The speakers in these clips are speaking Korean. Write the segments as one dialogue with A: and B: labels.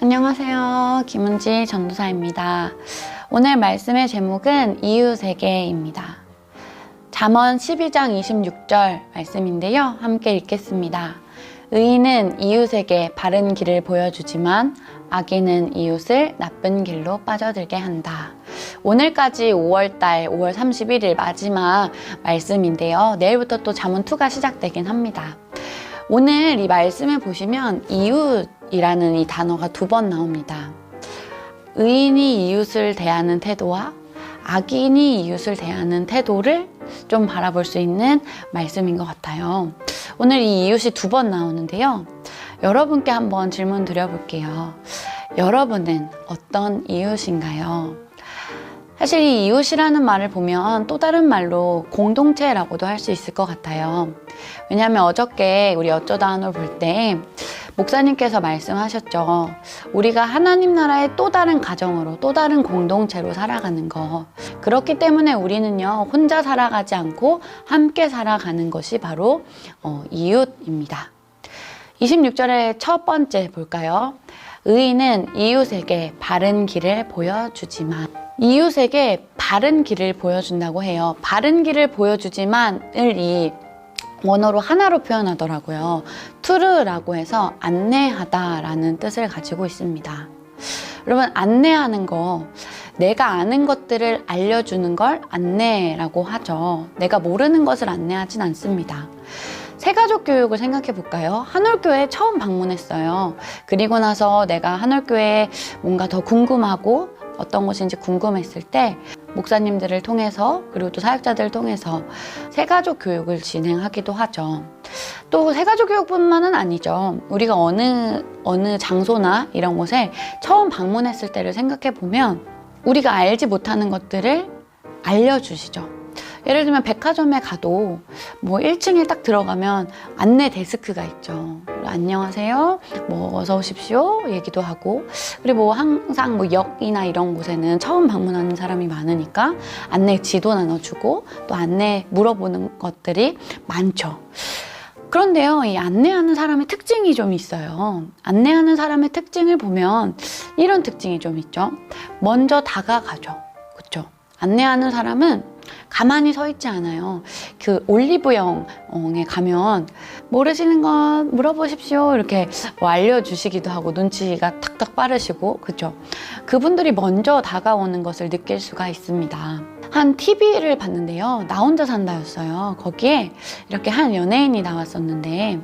A: 안녕하세요. 김은지 전도사입니다. 오늘 말씀의 제목은 이웃에게입니다. 잠언 12장 26절 말씀인데요. 함께 읽겠습니다. 의인은 이웃에게 바른 길을 보여주지만 악인은 이웃을 나쁜 길로 빠져들게 한다. 오늘까지 5월달 5월 31일 마지막 말씀인데요. 내일부터 또 잠언2가 시작되긴 합니다. 오늘 이 말씀을 보시면 이웃이라는 이 단어가 2번 나옵니다. 의인이 이웃을 대하는 태도와 악인이 이웃을 대하는 태도를 좀 바라볼 수 있는 말씀인 것 같아요. 오늘 이 이웃이 2번 나오는데요. 여러분께 한번 질문 드려볼게요. 여러분은 어떤 이웃인가요? 사실 이 이웃이라는 말을 보면 또 다른 말로 공동체라고도 할 수 있을 것 같아요. 왜냐하면 어저께 우리 어쩌다 하노를 볼 때 목사님께서 말씀하셨죠. 우리가 하나님 나라의 또 다른 가정으로 또 다른 공동체로 살아가는 거. 그렇기 때문에 우리는요 혼자 살아가지 않고 함께 살아가는 것이 바로 이웃입니다. 26절의 첫 번째 볼까요? 의인은 이웃에게 바른 길을 보여주지만, 이웃에게 바른 길을 보여준다고 해요. 바른 길을 보여주지만을 이 원어로 하나로 표현하더라고요. 투르라고 해서 안내하다라는 뜻을 가지고 있습니다. 여러분, 안내하는 거, 내가 아는 것들을 알려주는 걸 안내라고 하죠. 내가 모르는 것을 안내하진 않습니다. 새가족 교육을 생각해 볼까요? 한올교회에 처음 방문했어요. 그리고 나서 내가 한올교회에 뭔가 더 궁금하고 어떤 것인지 궁금했을 때 목사님들을 통해서 그리고 또 사역자들을 통해서 새가족 교육을 진행하기도 하죠. 또 새가족 교육뿐만은 아니죠. 우리가 어느 장소나 이런 곳에 처음 방문했을 때를 생각해 보면 우리가 알지 못하는 것들을 알려주시죠. 예를 들면 백화점에 가도 뭐 1층에 딱 들어가면 안내 데스크가 있죠. 안녕하세요, 뭐 어서 오십시오 얘기도 하고, 그리고 뭐 항상 뭐 역이나 이런 곳에는 처음 방문하는 사람이 많으니까 안내 지도 나눠주고 또 안내 물어보는 것들이 많죠. 그런데요, 이 안내하는 사람의 특징이 좀 있어요. 안내하는 사람의 특징을 보면 이런 특징이 좀 있죠. 먼저 다가가죠. 그렇죠? 안내하는 사람은 가만히 서 있지 않아요. 그 올리브영에 가면 모르시는 건 물어보십시오 이렇게 뭐 알려주시기도 하고 눈치가 탁탁 빠르시고, 그죠? 그분들이 먼저 다가오는 것을 느낄 수가 있습니다. 한 TV를 봤는데요. 나 혼자 산다였어요. 거기에 이렇게 한 연예인이 나왔었는데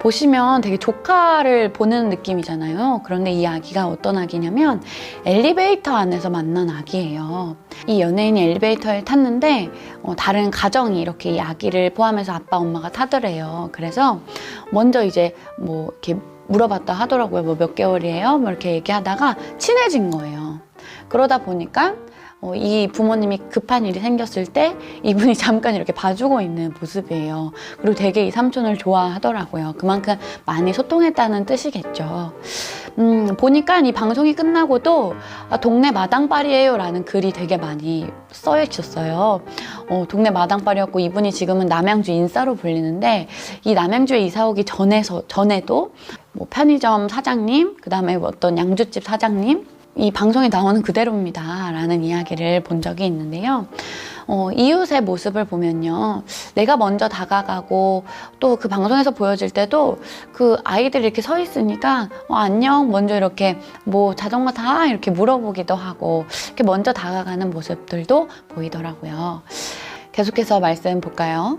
A: 보시면 되게 조카를 보는 느낌이잖아요. 그런데 이 아기가 어떤 아기냐면 엘리베이터 안에서 만난 아기예요. 이 연예인이 엘리베이터에 탔는데 다른 가정이 이렇게 이 아기를 포함해서 아빠 엄마가 타더래요. 그래서 먼저 이제 뭐 이렇게 물어봤다 하더라고요. 뭐 몇 개월이에요? 뭐 이렇게 얘기하다가 친해진 거예요. 그러다 보니까 이 부모님이 급한 일이 생겼을 때 이분이 잠깐 이렇게 봐주고 있는 모습이에요. 그리고 되게 이 삼촌을 좋아하더라고요. 그만큼 많이 소통했다는 뜻이겠죠. 보니까 이 방송이 끝나고도 동네 마당발이에요 라는 글이 되게 많이 써 있었어요. 동네 마당발이었고 이분이 지금은 남양주 인싸로 불리는데, 이 남양주에 이사 오기 전에도 뭐 편의점 사장님, 그 다음에 어떤 양주집 사장님, 이 방송에 나오는 그대로입니다 라는 이야기를 본 적이 있는데요. 이웃의 모습을 보면요, 내가 먼저 다가가고 또 그 방송에서 보여질 때도 그 아이들이 이렇게 서 있으니까 안녕 먼저 이렇게 뭐 자전거 타 이렇게 물어보기도 하고 이렇게 먼저 다가가는 모습들도 보이더라고요. 계속해서 말씀 볼까요?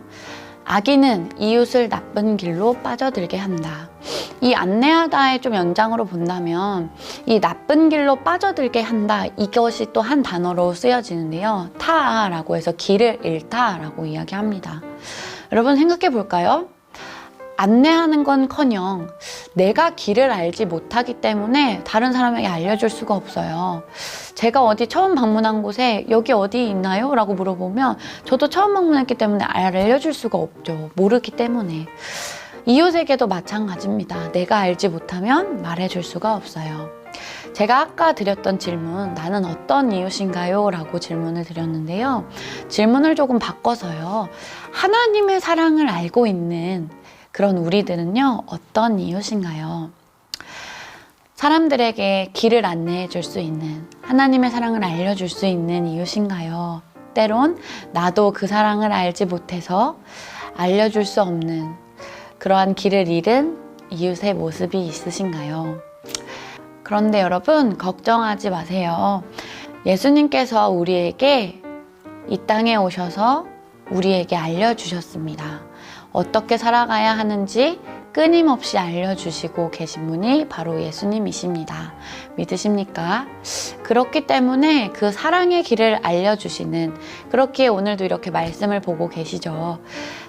A: 악인은 이웃을 나쁜 길로 빠져들게 한다. 이 안내하다의 좀 연장으로 본다면 이 나쁜 길로 빠져들게 한다, 이것이 또 한 단어로 쓰여지는데요. 타라고 해서 길을 잃다라고 이야기합니다. 여러분 생각해 볼까요? 안내하는 건커녕 내가 길을 알지 못하기 때문에 다른 사람에게 알려줄 수가 없어요. 제가 어디 처음 방문한 곳에 여기 어디 있나요? 라고 물어보면 저도 처음 방문했기 때문에 알려줄 수가 없죠. 모르기 때문에. 이웃에게도 마찬가지입니다. 내가 알지 못하면 말해줄 수가 없어요. 제가 아까 드렸던 질문, 나는 어떤 이웃인가요? 라고 질문을 드렸는데요. 질문을 조금 바꿔서요. 하나님의 사랑을 알고 있는 그런 우리들은요, 어떤 이웃인가요? 사람들에게 길을 안내해 줄 수 있는, 하나님의 사랑을 알려줄 수 있는 이웃인가요? 때론 나도 그 사랑을 알지 못해서 알려줄 수 없는 그러한 길을 잃은 이웃의 모습이 있으신가요? 그런데 여러분, 걱정하지 마세요. 예수님께서 우리에게 이 땅에 오셔서 우리에게 알려주셨습니다. 어떻게 살아가야 하는지 끊임없이 알려주시고 계신 분이 바로 예수님이십니다. 믿으십니까? 그렇기 때문에 그 사랑의 길을 알려주시는, 그렇게 오늘도 이렇게 말씀을 보고 계시죠.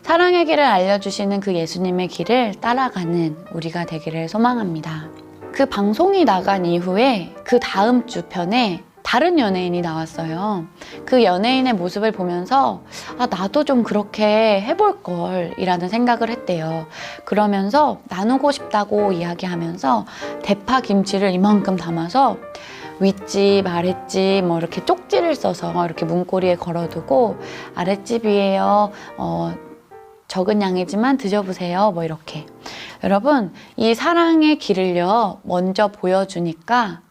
A: 사랑의 길을 알려주시는 그 예수님의 길을 따라가는 우리가 되기를 소망합니다. 그 방송이 나간 이후에 그 다음 주 편에 다른 연예인이 나왔어요. 그 연예인의 모습을 보면서 나도 좀 그렇게 해볼 걸 이라는 생각을 했대요. 그러면서 나누고 싶다고 이야기하면서 대파 김치를 이만큼 담아서 윗집, 아랫집 뭐 이렇게 쪽지를 써서 이렇게 문고리에 걸어두고 아랫집이에요. 적은 양이지만 드셔보세요. 뭐 이렇게. 여러분, 이 사랑의 길을요, 먼저 보여주니까,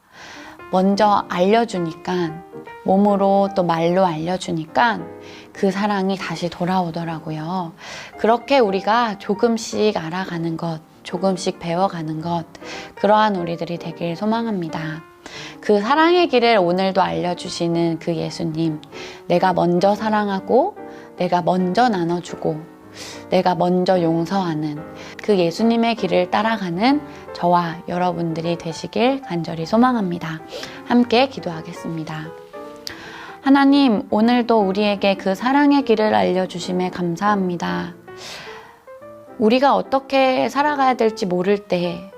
A: 먼저 알려주니까, 몸으로 또 말로 알려주니까 그 사랑이 다시 돌아오더라고요. 그렇게 우리가 조금씩 알아가는 것, 조금씩 배워가는 것, 그러한 우리들이 되길 소망합니다. 그 사랑의 길을 오늘도 알려주시는 그 예수님, 내가 먼저 사랑하고, 내가 먼저 나눠주고, 내가 먼저 용서하는 그 예수님의 길을 따라가는 저와 여러분들이 되시길 간절히 소망합니다. 함께 기도하겠습니다. 하나님, 오늘도 우리에게 그 사랑의 길을 알려주심에 감사합니다. 우리가 어떻게 살아가야 될지 모를 때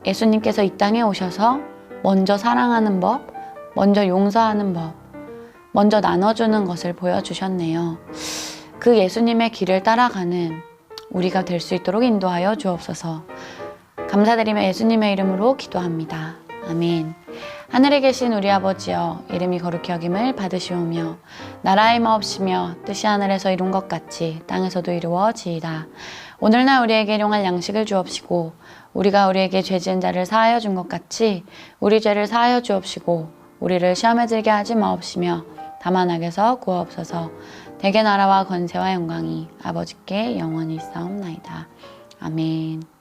A: 예수님께서 이 땅에 오셔서 먼저 사랑하는 법, 먼저 용서하는 법, 먼저 나눠주는 것을 보여주셨네요. 그 예수님의 길을 따라가는 우리가 될 수 있도록 인도하여 주옵소서. 감사드리며 예수님의 이름으로 기도합니다. 아멘. 하늘에 계신 우리 아버지여, 이름이 거룩히 여김을 받으시오며 나라의 마옵시며 뜻이 하늘에서 이룬 것 같이 땅에서도 이루어지이다. 오늘날 우리에게 일용할 양식을 주옵시고 우리가 우리에게 죄 지은 자를 사하여 준 것 같이 우리 죄를 사하여 주옵시고 우리를 시험에 들게 하지 마옵시며 다만 악에서 구하옵소서. 대개 나라와 권세와 영광이 아버지께 영원히 있사옵나이다. 아멘.